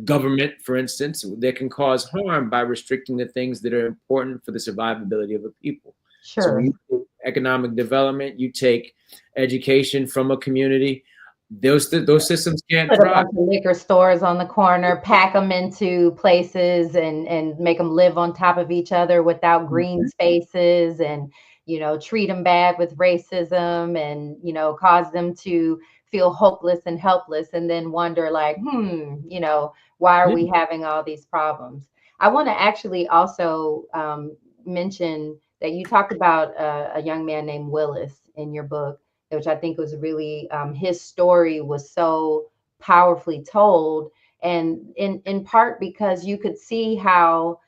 S2: government, for instance, that can cause harm by restricting the things that are important for the survivability of a people.
S1: Sure.
S2: So you take economic development, you take education from a community, those systems can't
S1: Put
S2: thrive.
S1: a bunch of liquor stores on the corner, pack them into places and make them live on top of each other without green spaces, and treat them bad with racism, and cause them to feel hopeless and helpless, and then wonder like, why are we having all these problems? I want to actually also mention that you talked about a young man named Willis in your book, which I think was really, his story was so powerfully told. And in part because you could see how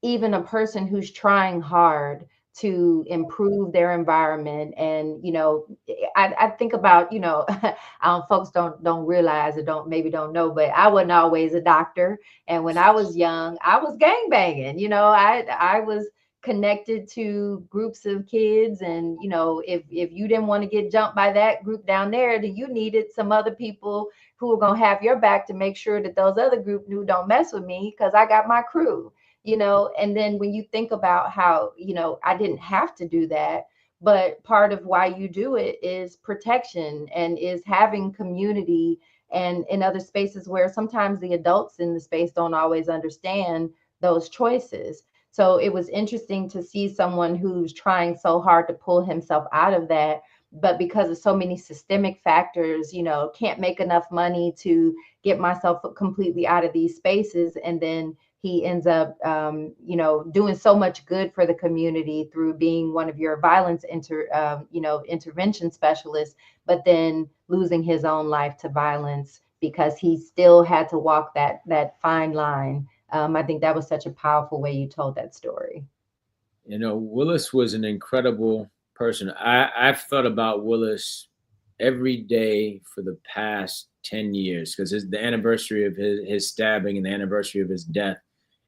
S1: even a person who's trying hard to improve their environment, and I think about folks don't realize, or maybe don't know, but I wasn't always a doctor, and when I was young I was gangbanging. I was connected to groups of kids, and if you didn't want to get jumped by that group down there, then you needed some other people who were going to have your back to make sure that those other group knew, don't mess with me, because I got my crew. And then when you think about how I didn't have to do that, but part of why you do it is protection, and is having community, and in other spaces where sometimes the adults in the space don't always understand those choices. So it was interesting to see someone who's trying so hard to pull himself out of that, but because of so many systemic factors, can't make enough money to get myself completely out of these spaces. And then he ends up, doing so much good for the community through being one of your violence intervention specialists, but then losing his own life to violence because he still had to walk that fine line. I think that was such a powerful way you told that story.
S2: Willis was an incredible person. I've thought about Willis every day for the past 10 years, because the anniversary of his stabbing and the anniversary of his death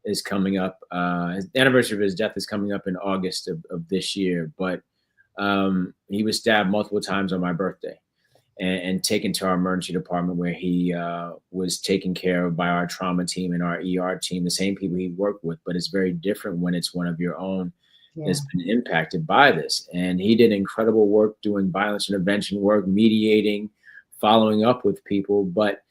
S2: is coming up. The anniversary of his death is coming up in August of this year, but he was stabbed multiple times on my birthday. and taken to our emergency department, where he was taken care of by our trauma team and our ER team, the same people he worked with. But it's very different when it's one of your own
S1: Yeah.
S2: that's been impacted by this. And he did incredible work doing violence intervention work, mediating, following up with people. But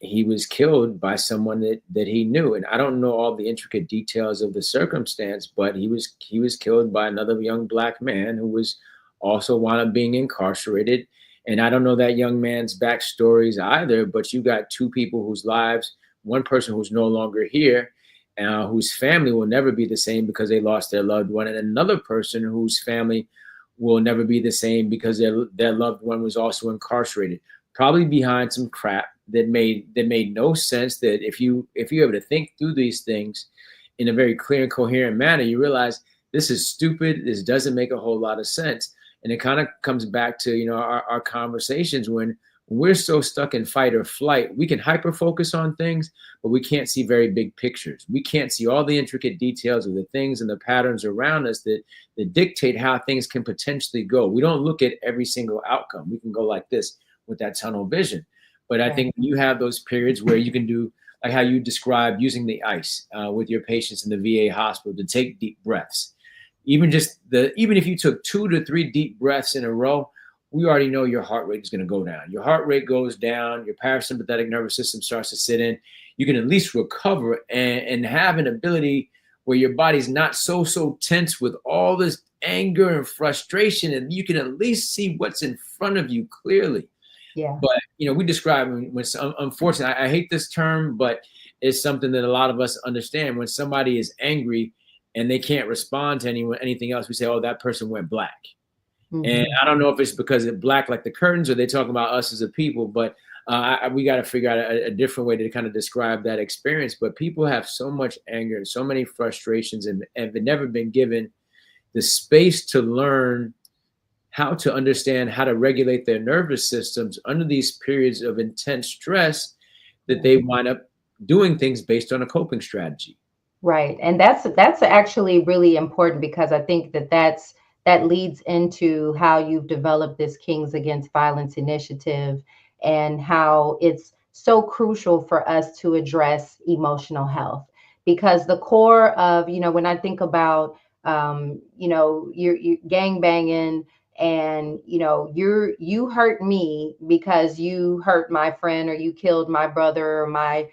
S2: he was killed by someone that he knew. And I don't know all the intricate details of the circumstance, but he was killed by another young Black man who was also wound up being incarcerated. And I don't know that young man's backstories either, but you got two people whose lives, one person who's no longer here, whose family will never be the same because they lost their loved one, and another person whose family will never be the same because their loved one was also incarcerated, probably behind some crap that made no sense. That if you able to think through these things in a very clear and coherent manner, you realize this is stupid. This doesn't make a whole lot of sense. And it kind of comes back to, our conversations when we're so stuck in fight or flight, we can hyper focus on things, but we can't see very big pictures. We can't see all the intricate details of the things and the patterns around us that dictate how things can potentially go. We don't look at every single outcome. We can go like this with that tunnel vision. But I think you have those periods where you can do, like how you described, using the ice with your patients in the VA hospital to take deep breaths. Even if you took 2 to 3 deep breaths in a row, we already know your heart rate is going to go down. Your heart rate goes down, your parasympathetic nervous system starts to sit in. You can at least recover and have an ability where your body's not so tense with all this anger and frustration, and you can at least see what's in front of you clearly.
S1: Yeah.
S2: But we describe when unfortunately, I hate this term, but it's something that a lot of us understand. When somebody is angry and they can't respond to anything else, we say, oh, that person went black. Mm-hmm. And I don't know if it's because it's black like the curtains, or they talk about us as a people, but we got to figure out a different way to kind of describe that experience. But people have so much anger and so many frustrations, and have never been given the space to learn how to understand how to regulate their nervous systems under these periods of intense stress, that they wind up doing things based on a coping strategy.
S1: Right. And that's actually really important, because I think that leads into how you've developed this Kings Against Violence initiative, and how it's so crucial for us to address emotional health. Because the core of, when I think about, you're gang banging, and you hurt me because you hurt my friend, or you killed my brother, or my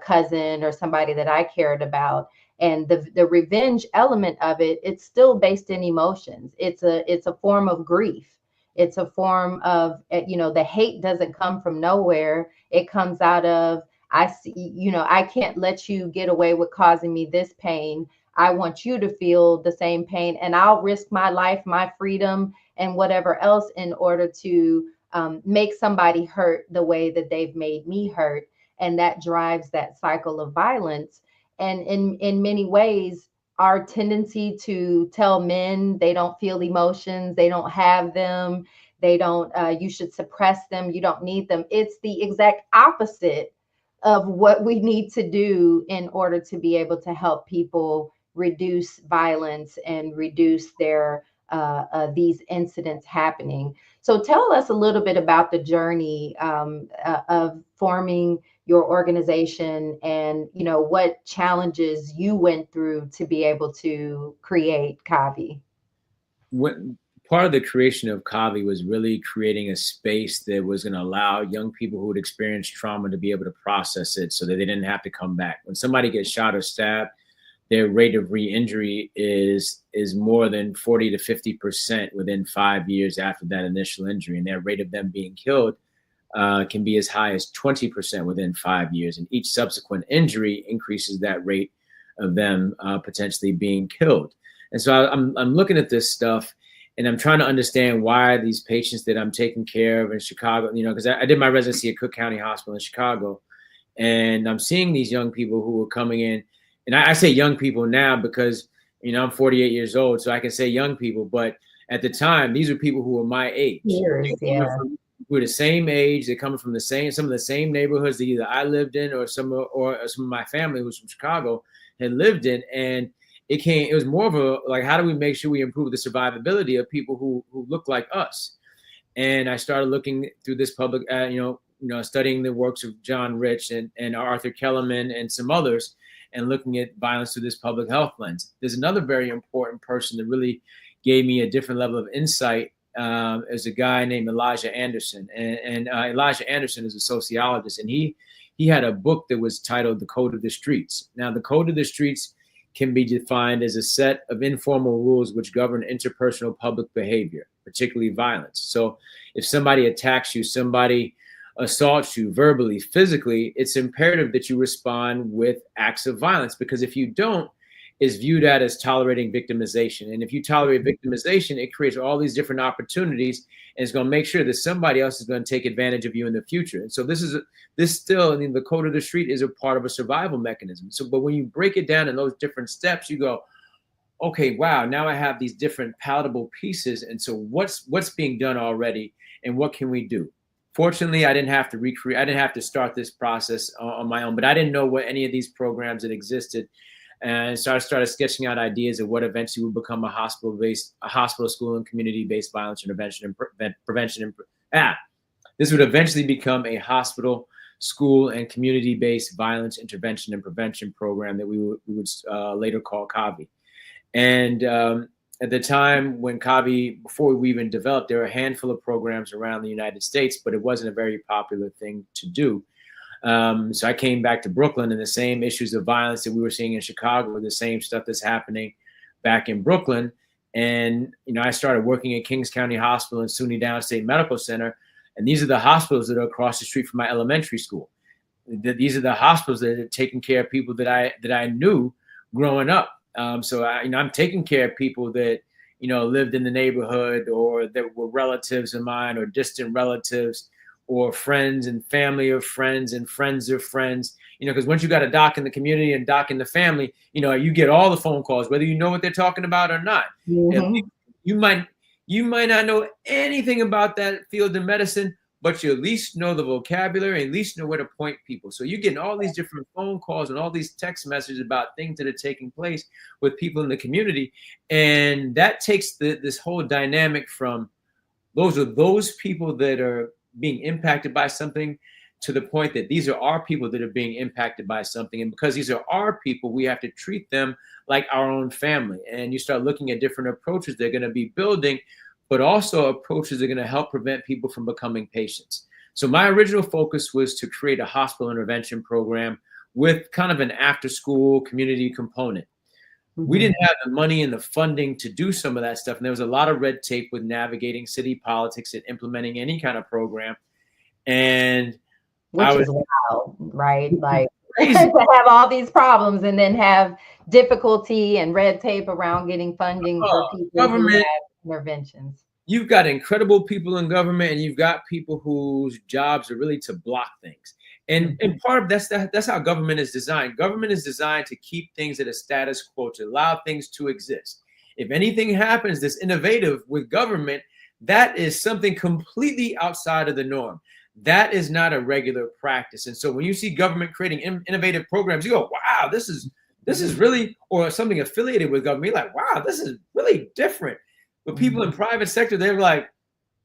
S1: cousin, or somebody that I cared about. And the revenge element of it, it's still based in emotions. It's a form of grief. It's a form of, the hate doesn't come from nowhere. It comes out of, I see, I can't let you get away with causing me this pain. I want you to feel the same pain, and I'll risk my life, my freedom, and whatever else in order to make somebody hurt the way that they've made me hurt. And that drives that cycle of violence. And in many ways, our tendency to tell men they don't feel emotions, they don't have them, they don't, you should suppress them, you don't need them. It's the exact opposite of what we need to do in order to be able to help people reduce violence and reduce their these incidents happening. So tell us a little bit about the journey of forming your organization, and what challenges you went through to be able to create CAVI.
S2: Part of the creation of CAVI was really creating a space that was going to allow young people who would experience trauma to be able to process it, so that they didn't have to come back. When somebody gets shot or stabbed, their rate of re-injury is more than 40 to 50% within 5 years after that initial injury. And their rate of them being killed can be as high as 20% within 5 years. And each subsequent injury increases that rate of them potentially being killed. And so I'm looking at this stuff, and I'm trying to understand why these patients that I'm taking care of in Chicago, because I did my residency at Cook County Hospital in Chicago, and I'm seeing these young people who are coming in. And I say young people now because, I'm 48 years old, so I can say young people. But at the time, these are people who were my age.
S1: Years, yeah.
S2: We're the same age. They're coming from some of the same neighborhoods that either I lived in, or some of my family who's from Chicago had lived in. And it was more of a, like, how do we make sure we improve the survivability of people who look like us? And I started looking through this public, studying the works of John Rich and Arthur Kellerman and some others, and looking at violence through this public health lens. There's another very important person that really gave me a different level of insight, as a guy named Elijah Anderson. And Elijah Anderson is a sociologist, and he had a book that was titled The Code of the Streets. Now, the Code of the Streets can be defined as a set of informal rules which govern interpersonal public behavior, particularly violence. So if somebody attacks you, somebody assaults you verbally, physically, it's imperative that you respond with acts of violence, because if you don't, it's viewed as tolerating victimization. And if you tolerate victimization, it creates all these different opportunities, and it's going to make sure that somebody else is going to take advantage of you in the future. And so the code of the street is a part of a survival mechanism. So, but when you break it down in those different steps, you go, okay, wow, now I have these different palatable pieces. And so what's being done already, and what can we do? Fortunately, I didn't have to start this process on my own, but I didn't know what any of these programs that existed. And so I started sketching out ideas of what eventually would become a hospital, school, and community-based violence intervention and prevention. This would eventually become a hospital, school, and community-based violence intervention and prevention program that we would later call CAVI. And at the time when CAVI, before we even developed, there were a handful of programs around the United States, but it wasn't a very popular thing to do. So I came back to Brooklyn, and the same issues of violence that we were seeing in Chicago were the same stuff that's happening back in Brooklyn. And, I started working at Kings County Hospital and SUNY Downstate Medical Center. And these are the hospitals that are across the street from my elementary school. These are the hospitals that are taking care of people that I knew growing up. So I'm taking care of people that, lived in the neighborhood, or that were relatives of mine, or distant relatives, or friends and family of friends and friends of friends, because once you got a doc in the community and doc in the family, you get all the phone calls, whether you know what they're talking about or not.
S1: Mm-hmm.
S2: You might not know anything about that field of medicine, but you at least know the vocabulary, and at least know where to point people. So you're getting all these different phone calls and all these text messages about things that are taking place with people in the community. And that takes this whole dynamic from those people that are being impacted by something, to the point that these are our people that are being impacted by something. And because these are our people, we have to treat them like our own family. And you start looking at different approaches they're going to be building, but also approaches that are going to help prevent people from becoming patients. So my original focus was to create a hospital intervention program with kind of an after-school community component. Mm-hmm. We didn't have the money and the funding to do some of that stuff. And there was a lot of red tape with navigating city politics and implementing any kind of program. And
S1: which is wild, right? Like to have all these problems and then have difficulty and red tape around getting funding for people government, who have interventions.
S2: You've got incredible people in government, and you've got people whose jobs are really to block things. And part of that's how government is designed. Government is designed to keep things at a status quo, to allow things to exist. If anything happens that's innovative with government, that is something completely outside of the norm. That is not a regular practice. And so when you see government creating innovative programs, you go, wow, this is really, or something affiliated with government, you're like, wow, this is really different. But people in private sector, they're like,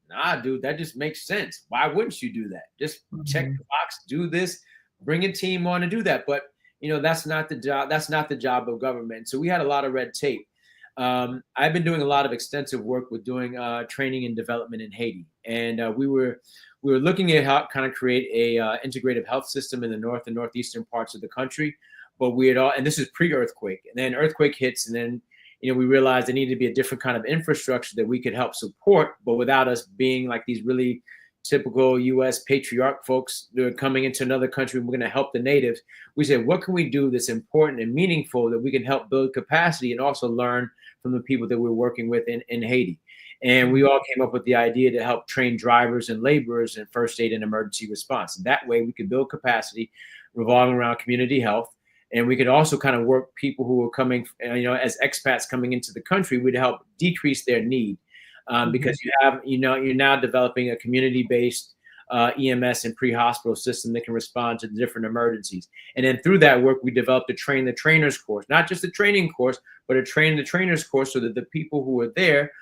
S2: nah, dude, that just makes sense. Why wouldn't you do that? Just check the box, do this, bring a team on and do that. But, that's not the job. That's not the job of government. So we had a lot of red tape. I've been doing a lot of extensive work with doing training and development in Haiti. And we were looking at how to kind of create a integrative health system in the north and northeastern parts of the country. But and this is pre-earthquake, and then earthquake hits, and then we realized there needed to be a different kind of infrastructure that we could help support, but without us being like these really typical U.S. patriarch folks that are coming into another country. We're going to help the natives. We said, what can we do that's important and meaningful that we can help build capacity and also learn from the people that we're working with in Haiti? And we all came up with the idea to help train drivers and laborers in first aid and emergency response. And that way we could build capacity revolving around community health. And we could also kind of work people who are coming, as expats coming into the country, we'd help decrease their need because you're now developing a community-based EMS and pre-hospital system that can respond to the different emergencies. And then through that work, we developed a train the trainers course, not just a training course, but a train the trainers course so that the people who were there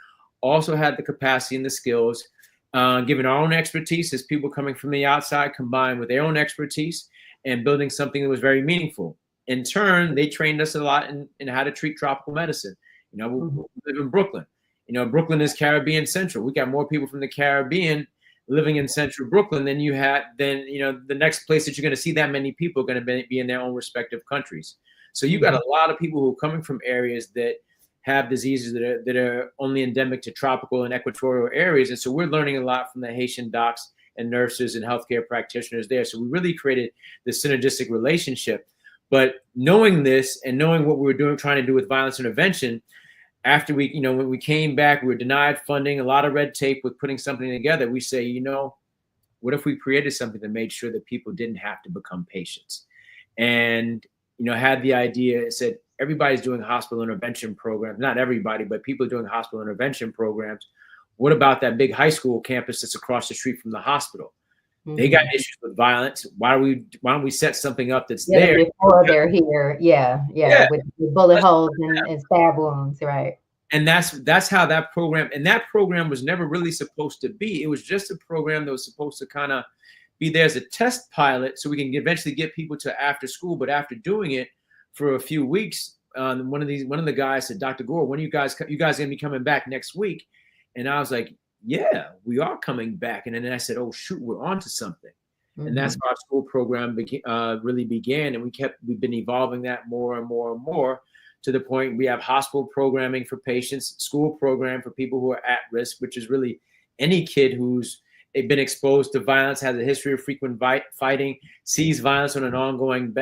S2: also had the capacity and the skills giving our own expertise as people coming from the outside combined with their own expertise and building something that was very meaningful. In turn, they trained us a lot in how to treat tropical medicine. You know, we live in Brooklyn. You know, Brooklyn is Caribbean Central. We got more people from the Caribbean living in Central Brooklyn than you know, the next place that you're going to see that many people are going to be in their own respective countries. So you got a lot of people who are coming from areas that have diseases that are only endemic to tropical and equatorial areas. And so we're learning a lot from the Haitian docs and nurses and healthcare practitioners there. So we really created this synergistic relationship. But knowing this and knowing what we were doing, trying to do with violence intervention, after we, you know, when we came back, we were denied funding, a lot of red tape with putting something together. We say, you know, what if we created something that made sure that people didn't have to become patients? And, you know, had the idea, it said, everybody's doing hospital intervention programs, not everybody, but people are doing hospital intervention programs. What about that big high school campus that's across the street from the hospital? They got issues with violence. Why don't we set something up that's there
S1: before they're here? Yeah. With bullet holes and stab wounds, right?
S2: And that's how that program was never really supposed to be. It was just a program that was supposed to kind of be there as a test pilot, so we can eventually get people to after school. But after doing it for a few weeks, one of the guys said, "Dr. Gore, when are you guys gonna be coming back next week?" And I was like, yeah, we are coming back. And then I said, oh, shoot, we're onto something. And that's how our school program really began. And we've been evolving that more and more and more to the point we have hospital programming for patients, school program for people who are at risk, which is really any kid who's been exposed to violence, has a history of frequent fighting, sees violence on an ongoing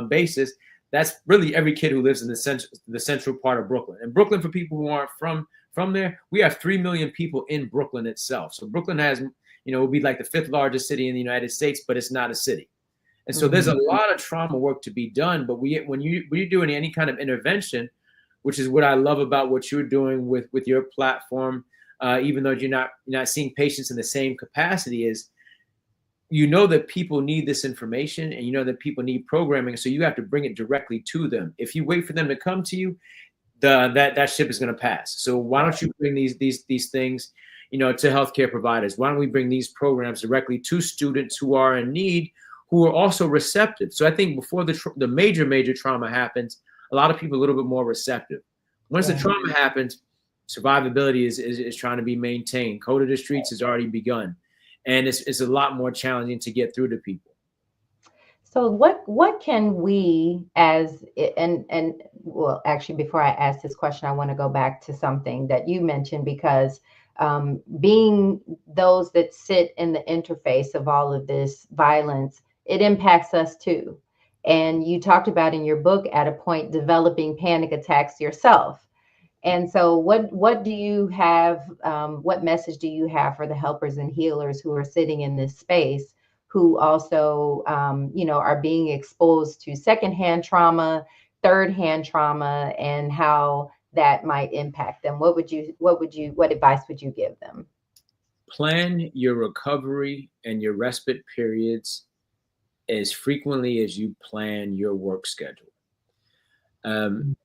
S2: basis. That's really every kid who lives in the central part of Brooklyn. And Brooklyn, for people who aren't from there, we have 3 million people in Brooklyn itself. So Brooklyn has, you know, will be like the 5th largest city in the United States, but it's not a city. And so there's a lot of trauma work to be done. But when you're doing any kind of intervention, which is what I love about what you're doing with your platform, even though you're not seeing patients in the same capacity, is you know that people need this information and you know that people need programming. So you have to bring it directly to them. If you wait for them to come to you, that ship is going to pass. So why don't you bring these things, you know, to healthcare providers? Why don't we bring these programs directly to students who are in need, who are also receptive? So I think before the major trauma happens, a lot of people are a little bit more receptive. Once the trauma happens, survivability is trying to be maintained. Code of the streets has already begun, and it's a lot more challenging to get through to people.
S1: So what can we and well, actually, before I ask this question, I want to go back to something that you mentioned, because being those that sit in the interface of all of this violence, it impacts us too. And you talked about in your book at a point developing panic attacks yourself. And so what do you have, what message do you have for the helpers and healers who are sitting in this space, who also, you know, are being exposed to secondhand trauma, third-hand trauma, and how that might impact them? What advice would you give them?
S2: Plan your recovery and your respite periods as frequently as you plan your work schedule.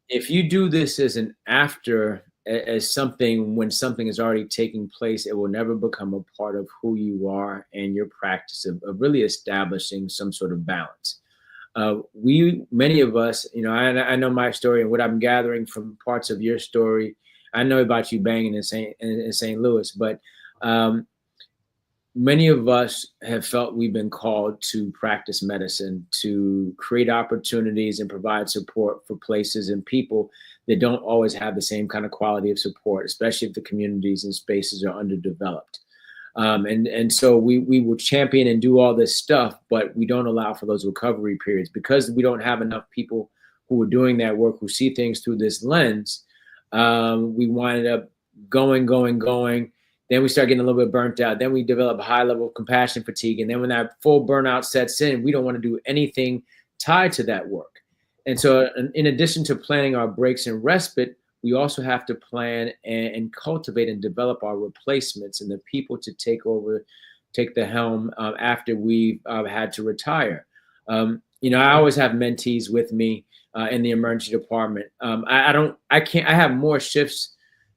S2: If you do this as something, when something is already taking place, it will never become a part of who you are and your practice of really establishing some sort of balance. Many of us, you know, I know my story and what I'm gathering from parts of your story. I know about you banging in St. Louis, but many of us have felt we've been called to practice medicine, to create opportunities and provide support for places and people that don't always have the same kind of quality of support, especially if the communities and spaces are underdeveloped. And so we will champion and do all this stuff, but we don't allow for those recovery periods because we don't have enough people who are doing that work, who see things through this lens. We wind up going. Then we start getting a little bit burnt out. Then we develop a high level of compassion fatigue. And then when that full burnout sets in, we don't want to do anything tied to that work. And so in addition to planning our breaks and respite, we also have to plan and cultivate and develop our replacements and the people to take the helm after we've had to retire. You know, I always have mentees with me in the emergency department. I have more shifts.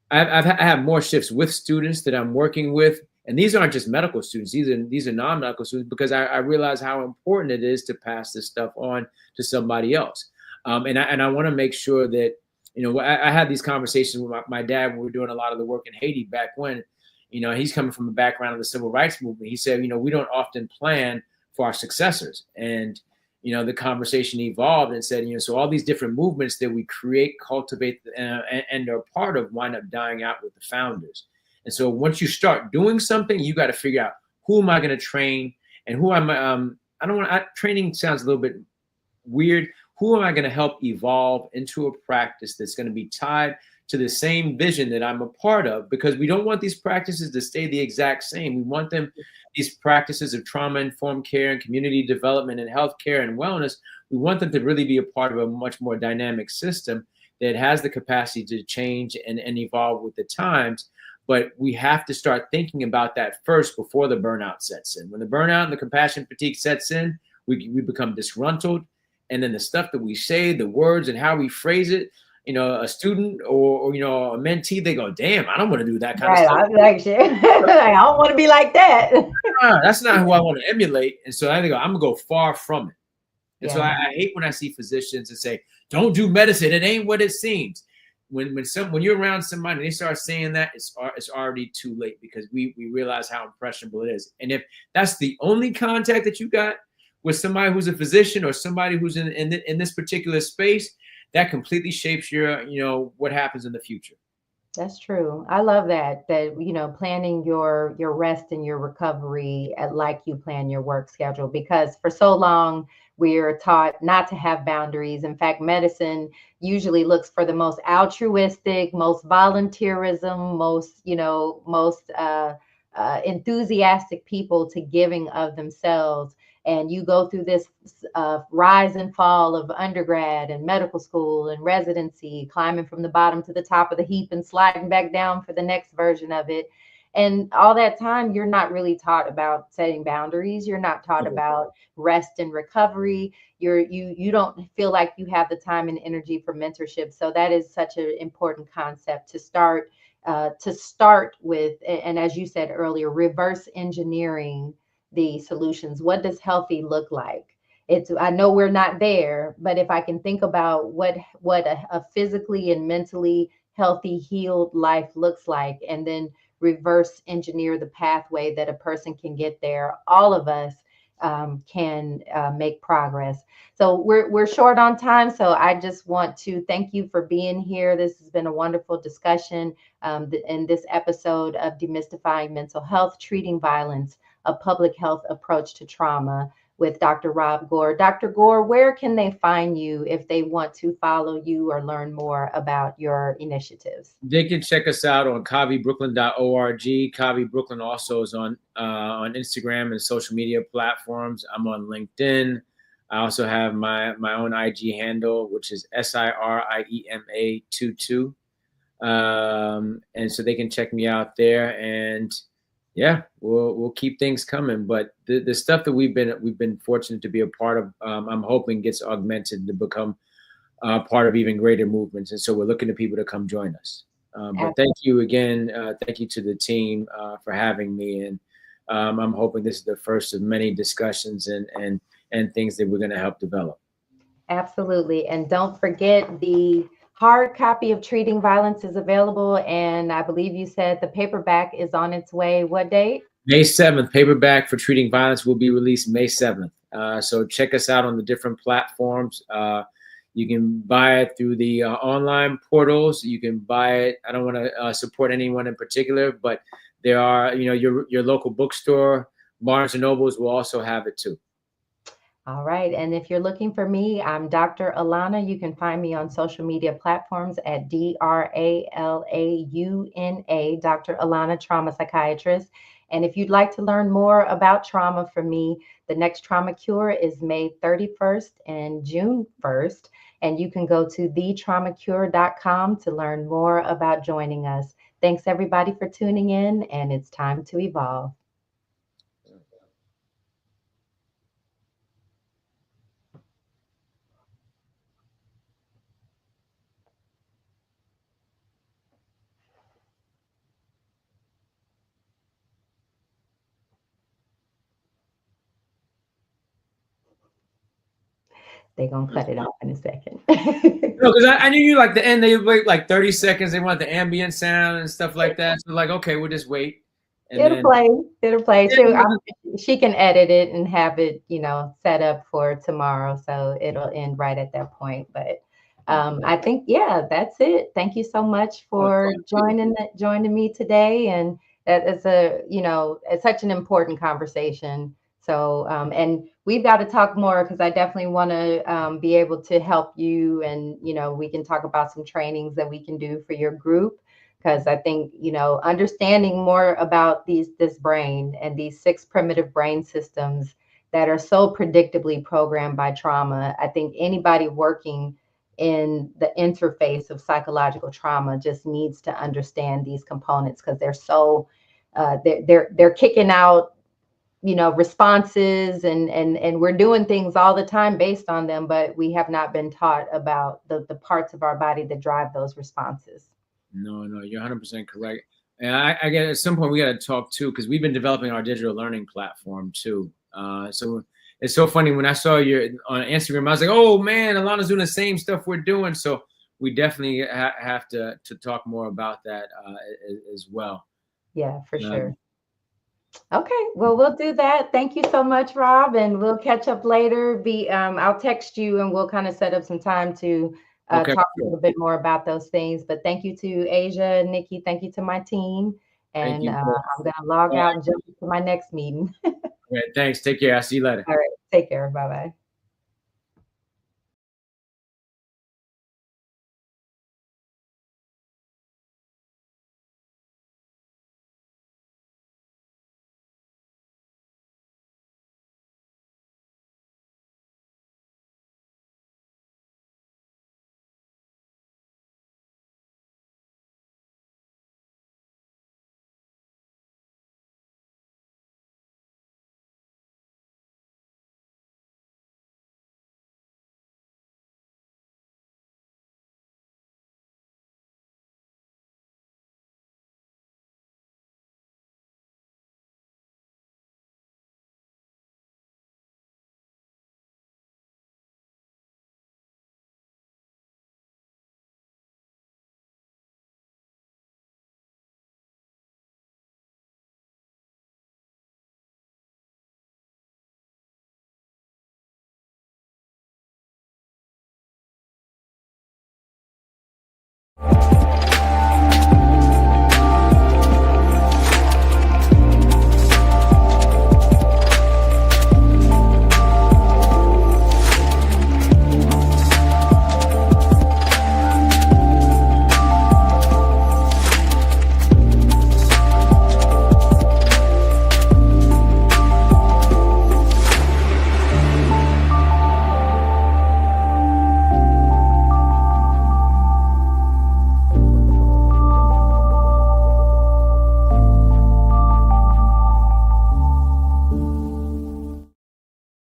S2: I have more shifts with students that I'm working with And these aren't just medical students; these are non-medical students, because I realize how important it is to pass this stuff on to somebody else. And I want to make sure that, I had these conversations with my dad when we were doing a lot of the work in Haiti back when. He's coming from a background of the civil rights movement. He said, we don't often plan for our successors. And the conversation evolved and said, so all these different movements that we create, cultivate, and are part of wind up dying out with the founders. And so once you start doing something, you got to figure out, who am I going to train, and who am I don't want training sounds a little bit weird. Who am I going to help evolve into a practice that's going to be tied to the same vision that I'm a part of? Because we don't want these practices to stay the exact same. We want them, these practices of trauma-informed care and community development and healthcare and wellness, we want them to really be a part of a much more dynamic system that has the capacity to change and evolve with the times. But we have to start thinking about that first before the burnout sets in. When the burnout and the compassion fatigue sets in, we become disgruntled. And then the stuff that we say, the words and how we phrase it, a student or a mentee, they go, damn, I don't want to do that kind of stuff.
S1: I'm like, shit. I don't want to be like that.
S2: That's not who I want to emulate. And so I think I'm going to go far from it. And so I hate when I see physicians and say, don't do medicine. It ain't what it seems. When you're around somebody and they start saying that, it's already too late, because we realize how impressionable it is. And if that's the only contact that you got with somebody who's a physician or somebody who's in this particular space, that completely shapes your, what happens in the future.
S1: That's true. I love that, planning your rest and your recovery like you plan your work schedule, because for so long we're taught not to have boundaries. In fact, medicine usually looks for the most altruistic, most volunteerism, most enthusiastic people to giving of themselves. And you go through this rise and fall of undergrad and medical school and residency, climbing from the bottom to the top of the heap and sliding back down for the next version of it. And all that time, you're not really taught about setting boundaries. You're not taught about rest and recovery. You don't feel like you have the time and energy for mentorship. So that is such an important concept to start with. And as you said earlier, reverse engineering the solutions. What does healthy look like? I know we're not there, but if I can think about what a physically and mentally healthy, healed life looks like, and then reverse engineer the pathway that a person can get there, all of us can make progress. So we're short on time, so I just want to thank you for being here. This has been a wonderful discussion in this episode of Demystifying Mental Health, Treating Violence, a Public Health Approach to Trauma, with Dr. Rob Gore. Dr. Gore, where can they find you if they want to follow you or learn more about your initiatives?
S2: They can check us out on kavibrooklyn.org. Kavi Brooklyn also is on Instagram and social media platforms. I'm on LinkedIn. I also have my own IG handle, which is SIRIEMA22. And so they can check me out there, and yeah, we'll keep things coming. But the stuff that we've been fortunate to be a part of, I'm hoping gets augmented to become part of even greater movements. And so we're looking to people to come join us. But thank you again. Thank you to the team for having me. And I'm hoping this is the first of many discussions and things that we're going to help develop.
S1: Absolutely. And don't forget, the hard copy of Treating Violence is available. And I believe you said the paperback is on its way. What date?
S2: May 7th. Paperback for Treating Violence will be released May 7th. So check us out on the different platforms. You can buy it through the online portals. You can buy it. I don't want to support anyone in particular, but there are, your local bookstore, Barnes and Nobles will also have it too.
S1: All right. And if you're looking for me, I'm Dr. Alauna. You can find me on social media platforms at DRALAUNA, Dr. Alauna, trauma psychiatrist. And if you'd like to learn more about trauma from me, the next Trauma Cure is May 31st and June 1st. And you can go to thetraumacure.com to learn more about joining us. Thanks, everybody, for tuning in, and it's time to evolve. They're gonna cut it off in a second.
S2: No, because I knew you like the end. They wait like 30 seconds. They want the ambient sound and stuff like that. So like, okay, we'll just wait. And
S1: It'll
S2: then
S1: play. It'll play.
S2: yeah,
S1: She can edit it and have it, set up for tomorrow, so it'll end right at that point. But I think, yeah, that's it. Thank you so much for joining me today, and that is it's such an important conversation. So and we've got to talk more because I definitely want to be able to help you, and we can talk about some trainings that we can do for your group, because I think, understanding more about this brain and these 6 primitive brain systems that are so predictably programmed by trauma. I think anybody working in the interface of psychological trauma just needs to understand these components, because they're so they're kicking out responses, and we're doing things all the time based on them, but we have not been taught about the parts of our body that drive those responses.
S2: No, you're 100% correct. And I get at some point we got to talk too, because we've been developing our digital learning platform too. So it's so funny when I saw you on Instagram, I was like, oh man, Alauna's doing the same stuff we're doing. So we definitely have to talk more about that as well.
S1: Yeah, for sure. Okay, well, we'll do that. Thank you so much, Rob, and we'll catch up later. I'll text you, and we'll kind of set up some time to
S2: Okay.
S1: talk a little bit more about those things. But thank you to Asia, Nikki. Thank you to my team, and I'm going to log out and jump into my next meeting.
S2: Okay, thanks. Take care. I'll see you later.
S1: All right, take care. Bye bye.